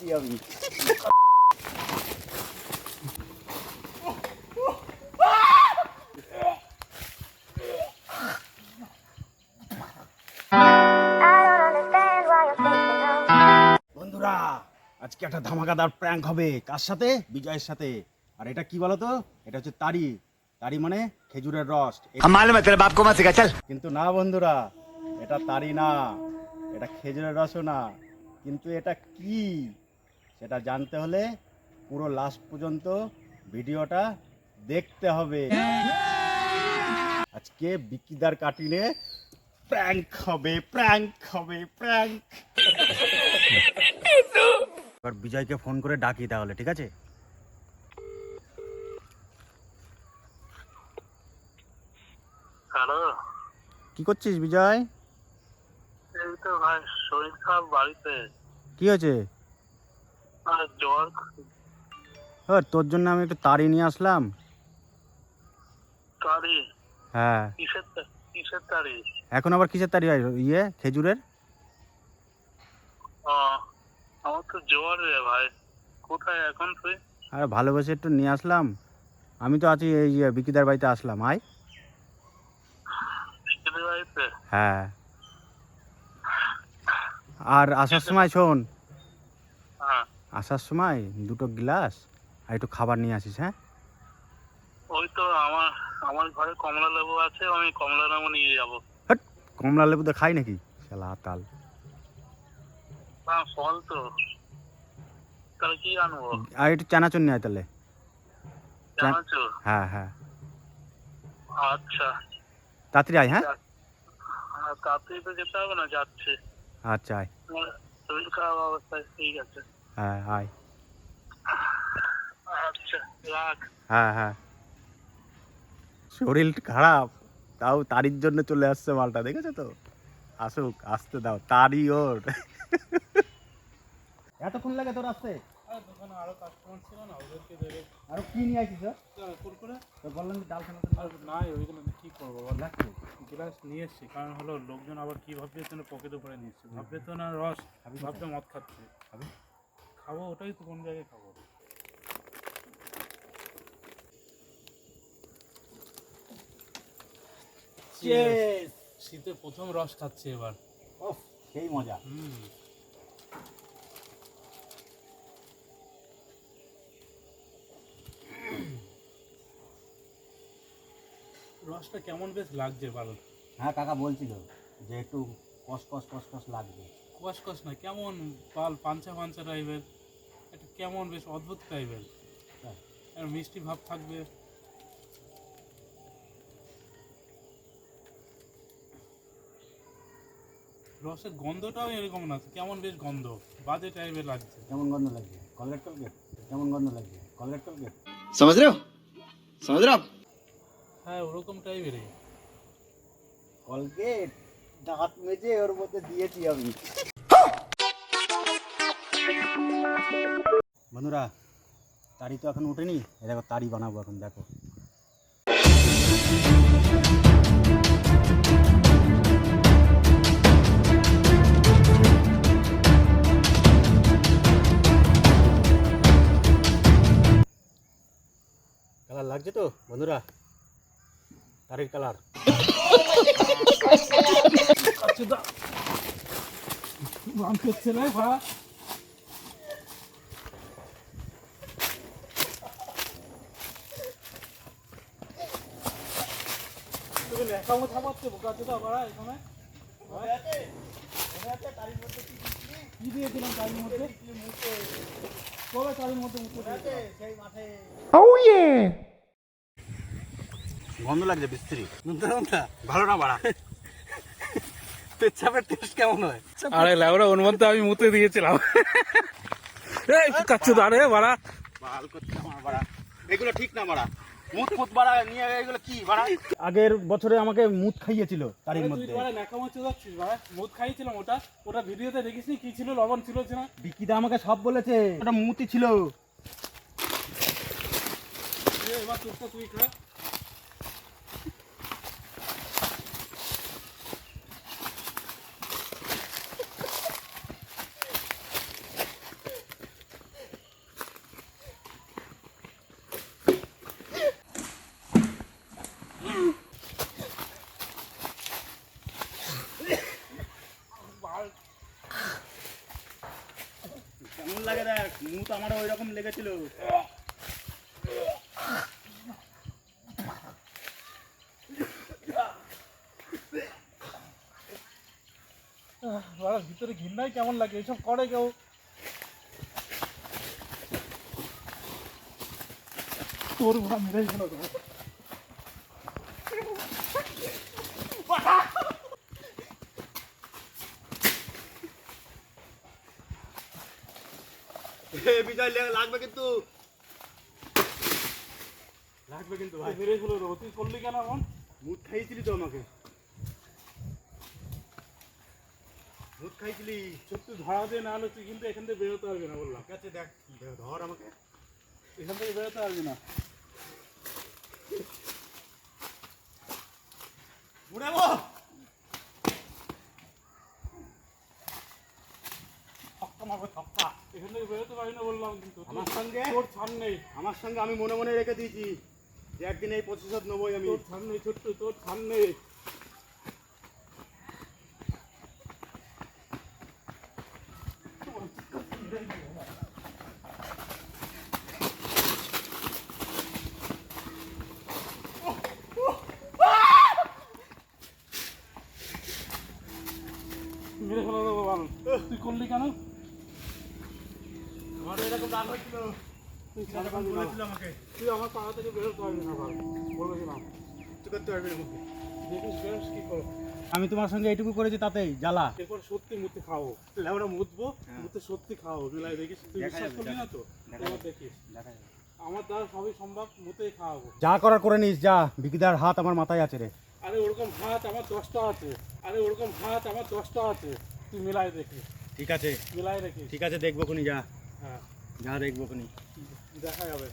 আমি বন্ধুরা আজকে একটা ধামাকাদার প্র্যাঙ্ক হবে। কার সাথে? বিজয়ের সাথে। আর এটা কি বলতো, এটা হচ্ছে তারি। তারি মানে খেজুরের রস। কিন্তু না বন্ধুরা, এটা তারি না, এটা খেজুরের রসও না। কিন্তু এটা কি সেটা জানতে হলে পুরো লাস্ট পর্যন্ত ভিডিওটা দেখতে হবে। আজকে বিকিদার কাটিনে প্র্যাঙ্ক হবে, প্র্যাঙ্ক হবে, প্র্যাঙ্ক। এবার বিজয়কে ফোন করে ডাকি তাহলে, ঠিক আছে? হ্যালো, কি করছিস বিজয়? এই তো ভাই শরীর খারাপ বাড়িতে। কি হয়েছে? আর জ্বর। তোর জন্য আমি একটু তারি নিয়ে আসলাম। তারি? হ্যাঁ। কিসের তারি? এখন আবার কিসের তারি হয়? খেজুরের। আমার তো জ্বর রে ভাই। কোথায় এখন তুই? আরে ভালোবেসে একটু নিয়ে আসলাম। আমি তো আছি এই বিকিদার বাড়িতে আসলাম। আয়। বাড়িতে? হ্যাঁ। আর আসার সময় শোন, হ্যাঁ। আসার সময় দুটো গ্লাস আর একটু খাবার নিয়ে আসিস। হ্যাঁ। ওই তো আমার ঘরে কমলা লেবু আছে, আমি কমলা লেবু নিয়ে যাবো। কমলা লেবু তো খাই নাকি শালা আতাল। ফল তো, তাহলে কি আনবো? আর একটু চানাচুর নিয়ে আয় তাহলে। জানাচ্ছো? হ্যাঁ হ্যাঁ, আচ্ছা। তাড়াতাড়ি আয়। হ্যাঁ। তাড়াতাড়ি তো যেতে হবে না, যাচ্ছে। আচ্ছা আয়। শরীর খারাপ অবস্থায়, ঠিক আছে। হ্যাঁ আয়। আচ্ছা রাখ। হ্যাঁ হ্যাঁ। শরীর খারাপ তাও তারির জন্য চলে আসছে মালটা, দেখেছো তো? আসুক, আসতে দাও, তারি ওর। এতক্ষণ লাগে তোর আসতে? দোকানে আরো কাস্টমার ছিল না, ওদেরকে দেবে। আরো কি নিয়ে আসিস? কুরকুরে তো বললাম যে ডাল খানা আর নাই, ওইগুলো কি করবো বল? গ্লাস নিয়ে এসছি, কারণ হলো লোকজন আবার কি ভাববে তো, পকেটে ভরে নিচ্ছে, ভাববে তো না রস, ভাববে মদ খাচ্ছে। খাবো ওটাই তো, কোন জায়গায় খাবো? শীতে প্রথম রস খাচ্ছি এবার। ওফ, সেই মজা। রসটা কেমন বেশ লাগছে ভালো। হ্যাঁ, কাকা বলছিল যে একটু কস কস কস কস লাগবে। কস না, কেমন পাঞ্চা পাঞ্চা টাইপের, একটা কেমন বেশ অদ্ভুত টাইপের, আর মিষ্টি ভাব থাকবে। রসের গন্ধটাও এরকম না, কেমন বেশ গন্ধ, বাজে টাইপের লাগছে। কেমন গন্ধ লাগছে? Colgate tollgate? কেমন গন্ধ লাগছে? Colgate tollgate? समझ रहे हो समझ रहे हो आप? হ্যাঁ, ওরকম টাইপেরই। কলগেট দাঁত মেজে ওর মধ্যে দিয়েছি আমি। বন্ধুরা, তারি তো এখন উঠেনি। দেখো তারি বানাবো এখন, দেখো। কালার লাগছে তো বন্ধুরা? তারির কালার। মান করছে না ভাড়া। ন্যাকামো থামাচ্ছে বোকাচোদা ভাড়া এখানে। কি দিয়েছিলাম তারির মধ্যে? কবে তারির মধ্যে মুখে সেই মাঠে? গন্ধ লাগছে বিস্ত্রি। ভালো না বাড়া পেচ্ছাপের টেস্ট কেমন হয়? আরে ল্যাবরা, ওর মধ্যে আমি মুতে দিয়েছিলাম। এই কাচ্চোদা রে ভাড়া, বাল করতে আমার বাড়া, এগুলো ঠিক না বাড়া। মুত মুত বাড়া নিয়ে এগুলো কি বাড়া? আগের বছরে আমাকে মুত খাইয়েছিল তারির তুই মধ্যে। ভাড়া ন্যাকামো চোদাচ্ছিস ভাড়া। মুদ খাইয়েছিলাম, ওটা ভিডিওতে দেখিসনি কি ছিল? লবণ ছিল না? বিকিদা আমাকে সব বলেছে, ওটা মুতি ছিল। এবার তোরটা তুই খা। লাগে দেখ, মুখ আমারও ওই রকম লেগেছিল। বাড়া ভিতরে ঘৃণাই কেমন লাগে, এইসব করে কেউ? তোর বাবা মেরে গেল। বিজয় লাগবে কিন্তু, লাগবে কিন্তু ভাই। মেরে গেল রে, তুই করলি কেন এখন? মুখ খাইছিলি তো আমাকে, মুখ খাইছিলি। সত্যি ধরা দিয়ে না হলে তুই কিন্তু এখান থেকে বেরোতে পারবি না বললাম। ঠিক আছে দেখ, ধর আমাকে। এখান থেকে বেরোতে পারবি না। উড়াবো। ছক্কা মারবো ছক্কা, এখান থেকে বেরোতে পারবি না বললাম কিন্তু। আমার সঙ্গে, তোর ছাড় নেই, আমার সঙ্গে আমি মনে মনে রেখে দিয়েছি যে একদিন এই প্রতিশোধ নেবই আমি। তোর ছাড় নেই ছোট্ট, তোর ছাড় নেই। মেরে ফেলা দেবো বল, তুই করলি কেন? আমার এরকম রাগ হয়েছিল, তুই ছাড় পাবি না। বলেছিল আমাকে তুই আমার পাড়া থেকে বেরোতে পারবি না বল, বলেছিলাম। তুই করতে পারবি না মুখে। দেখিস বেরোস কি করো। আমি তোমার সঙ্গে এইটুকু করেছি তাতেই জ্বালা। এরপর সত্যি মুতে খাওয়াবো, আমরা মুতবো, মুতে সত্যি খাওয়াবো, মিলাই দেখিস। তুই দেখা বিশ্বাস যাবে, করবি না তো? দেখা এবার দেখিস আমার দ্বারা সবই সম্ভব, মুতেই খাওয়াবো। যা করার করে নিস, যা। বিকিদার হাত আমার মাথায় আছে রে। আরে ওরকম হাত আমার 10টা আছে, আরে ওরকম হাত আমার 10টা আছে, তুই মিলাই দেখিস, ঠিক আছে, মিলাই দেখিস। ঠিক আছে, দেখবো খুনি, যা হ্যাঁ যা দেখবো খুনি। দেখা যাবে।